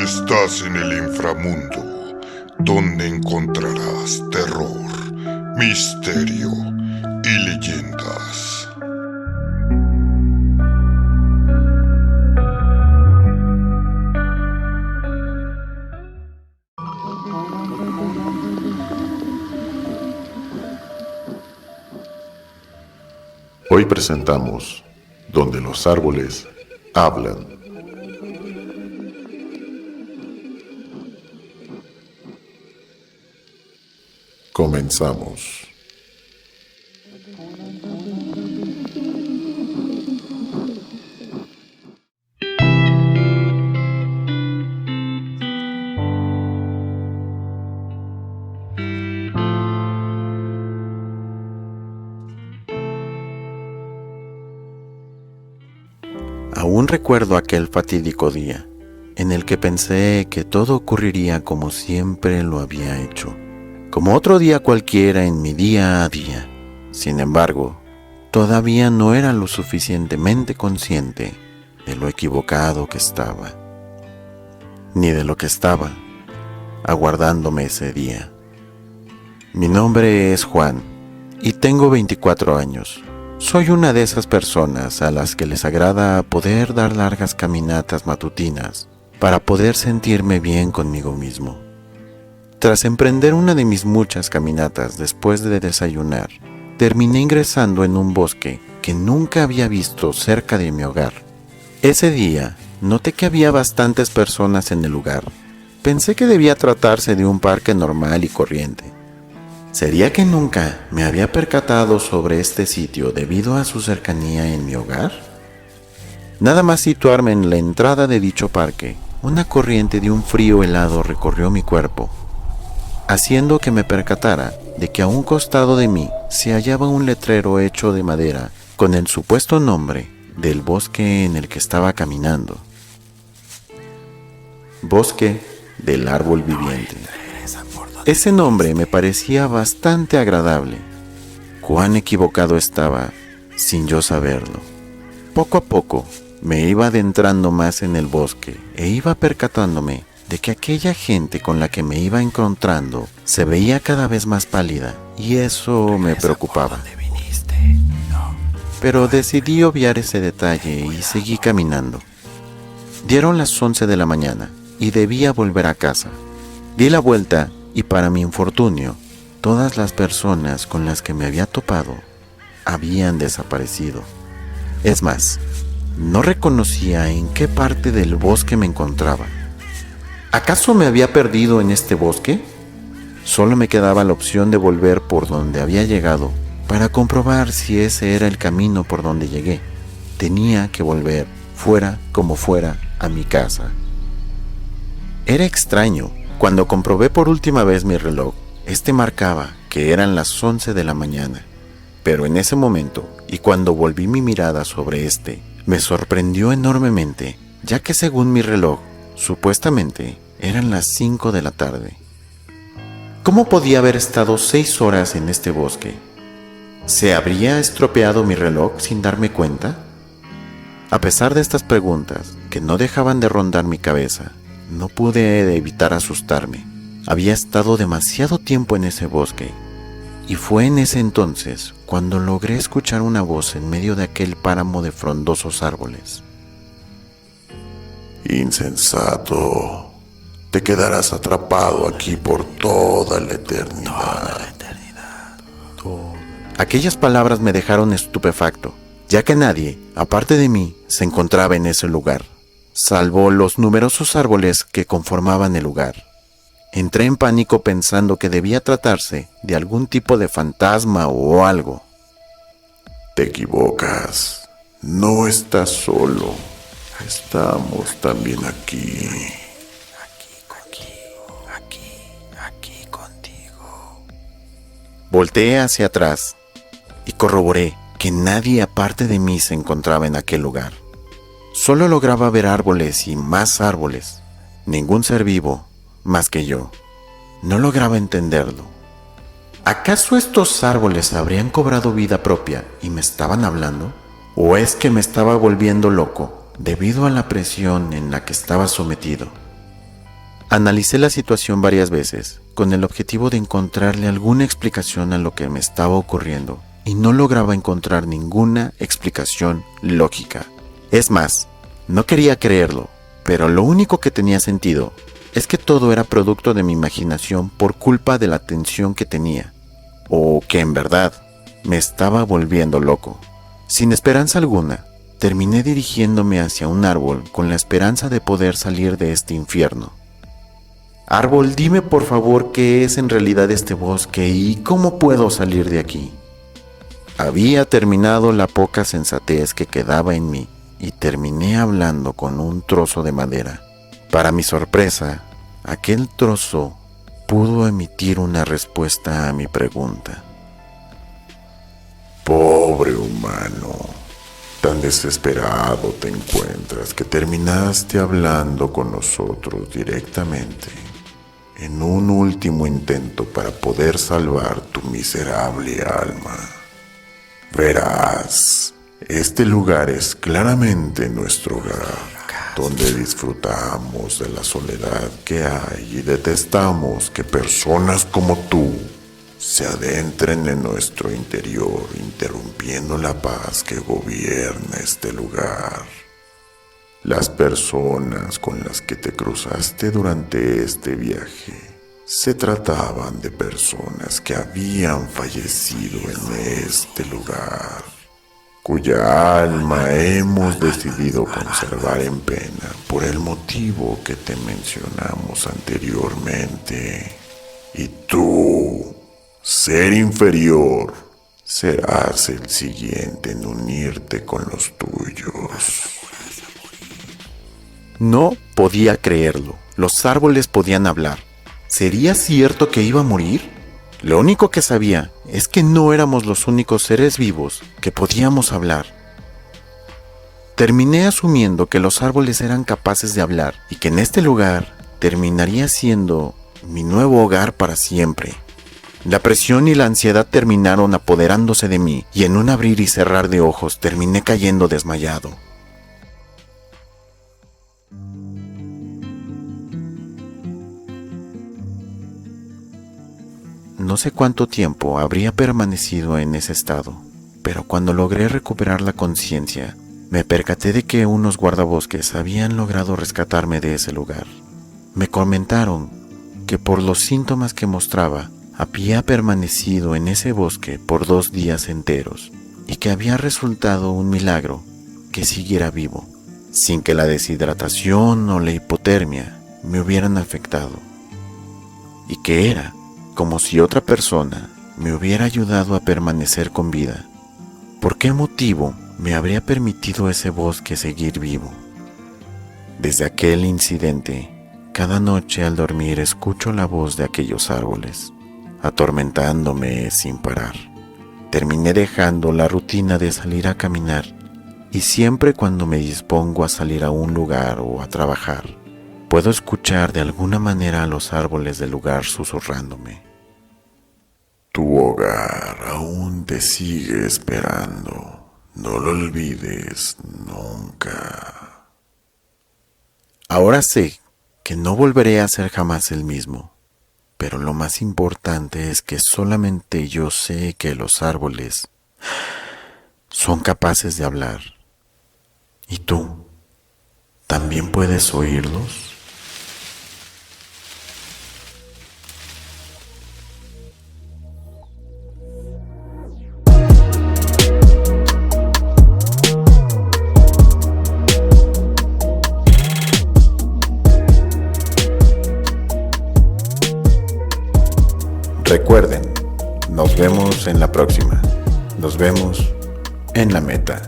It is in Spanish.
Estás en el inframundo, donde encontrarás terror, misterio y leyendas. Hoy presentamos Donde los árboles hablan. Comenzamos. Aún recuerdo aquel fatídico día en el que pensé que todo ocurriría como siempre lo había hecho, como otro día cualquiera en mi día a día. Sin embargo, todavía no era lo suficientemente consciente de lo equivocado que estaba, ni de lo que estaba aguardándome ese día. Mi nombre es Juan y tengo 24 años. Soy una de esas personas a las que les agrada poder dar largas caminatas matutinas para poder sentirme bien conmigo mismo. Tras emprender una de mis muchas caminatas después de desayunar, terminé ingresando en un bosque que nunca había visto cerca de mi hogar. Ese día, noté que había bastantes personas en el lugar. Pensé que debía tratarse de un parque normal y corriente. ¿Sería que nunca me había percatado sobre este sitio debido a su cercanía en mi hogar? Nada más situarme en la entrada de dicho parque, una corriente de un frío helado recorrió mi cuerpo, haciendo que me percatara de que a un costado de mí se hallaba un letrero hecho de madera con el supuesto nombre del bosque en el que estaba caminando. Bosque del Árbol Viviente. Ese nombre me parecía bastante agradable. Cuán equivocado estaba, sin yo saberlo. Poco a poco me iba adentrando más en el bosque e iba percatándome de que aquella gente con la que me iba encontrando se veía cada vez más pálida, y eso me preocupaba. Pero decidí obviar ese detalle y seguí caminando. Dieron las 11 de la mañana y debía volver a casa. Di la vuelta y, para mi infortunio, todas las personas con las que me había topado habían desaparecido. Es más, no reconocía en qué parte del bosque me encontraba. ¿Acaso me había perdido en este bosque? Solo me quedaba la opción de volver por donde había llegado para comprobar si ese era el camino por donde llegué. Tenía que volver, fuera como fuera, a mi casa. Era extraño. Cuando comprobé por última vez mi reloj, este marcaba que eran las 11 de la mañana. Pero en ese momento, y cuando volví mi mirada sobre este, me sorprendió enormemente, ya que según mi reloj, supuestamente eran las 5 de la tarde. ¿Cómo podía haber estado 6 horas en este bosque? ¿Se habría estropeado mi reloj sin darme cuenta? A pesar de estas preguntas, que no dejaban de rondar mi cabeza, no pude evitar asustarme. Había estado demasiado tiempo en ese bosque, y fue en ese entonces cuando logré escuchar una voz en medio de aquel páramo de frondosos árboles. Insensato, te quedarás atrapado aquí por toda la eternidad. Aquellas palabras me dejaron estupefacto, ya que nadie, aparte de mí, se encontraba en ese lugar, salvo los numerosos árboles que conformaban el lugar. Entré en pánico pensando que debía tratarse de algún tipo de fantasma o algo. Te equivocas. No estás solo. Estamos también aquí. Aquí contigo. Volteé hacia atrás y corroboré que nadie aparte de mí se encontraba en aquel lugar. Solo lograba ver árboles y más árboles. Ningún ser vivo más que yo. No lograba entenderlo. ¿Acaso estos árboles habrían cobrado vida propia y me estaban hablando? ¿O es que me estaba volviendo loco debido a la presión en la que estaba sometido? Analicé la situación varias veces con el objetivo de encontrarle alguna explicación a lo que me estaba ocurriendo y no lograba encontrar ninguna explicación lógica. Es más, no quería creerlo, pero lo único que tenía sentido es que todo era producto de mi imaginación por culpa de la tensión que tenía, o que en verdad me estaba volviendo loco. Sin esperanza alguna, terminé dirigiéndome hacia un árbol con la esperanza de poder salir de este infierno. Árbol, dime por favor qué es en realidad este bosque y cómo puedo salir de aquí. Había terminado la poca sensatez que quedaba en mí y terminé hablando con un trozo de madera. Para mi sorpresa, aquel trozo pudo emitir una respuesta a mi pregunta. Pobre humano, tan desesperado te encuentras que terminaste hablando con nosotros directamente, en un último intento para poder salvar tu miserable alma. Verás, este lugar es claramente nuestro hogar, donde disfrutamos de la soledad que hay y detestamos que personas como tú se adentren en nuestro interior, interrumpiendo la paz que gobierna este lugar. Las personas con las que te cruzaste durante este viaje se trataban de personas que habían fallecido en este lugar, cuya alma hemos decidido conservar en pena por el motivo que te mencionamos anteriormente. Y tú, ser inferior, serás el siguiente en unirte con los tuyos. No podía creerlo. Los árboles podían hablar. ¿Sería cierto que iba a morir? Lo único que sabía es que no éramos los únicos seres vivos que podíamos hablar. Terminé asumiendo que los árboles eran capaces de hablar y que en este lugar terminaría siendo mi nuevo hogar para siempre. La presión y la ansiedad terminaron apoderándose de mí y en un abrir y cerrar de ojos terminé cayendo desmayado. No sé cuánto tiempo habría permanecido en ese estado, pero cuando logré recuperar la conciencia, me percaté de que unos guardabosques habían logrado rescatarme de ese lugar. Me comentaron que por los síntomas que mostraba, había permanecido en ese bosque por 2 días enteros y que había resultado un milagro que siguiera vivo, sin que la deshidratación o la hipotermia me hubieran afectado, y que era como si otra persona me hubiera ayudado a permanecer con vida. ¿Por qué motivo me habría permitido ese bosque seguir vivo? Desde aquel incidente, cada noche al dormir escucho la voz de aquellos árboles, atormentándome sin parar. Terminé dejando la rutina de salir a caminar y siempre cuando me dispongo a salir a un lugar o a trabajar, puedo escuchar de alguna manera a los árboles del lugar susurrándome. Tu hogar aún te sigue esperando. No lo olvides nunca. Ahora sé que no volveré a ser jamás el mismo, pero lo más importante es que solamente yo sé que los árboles son capaces de hablar. ¿Y tú? ¿También puedes oírlos? Recuerden, nos vemos en la próxima. Nos vemos en la meta.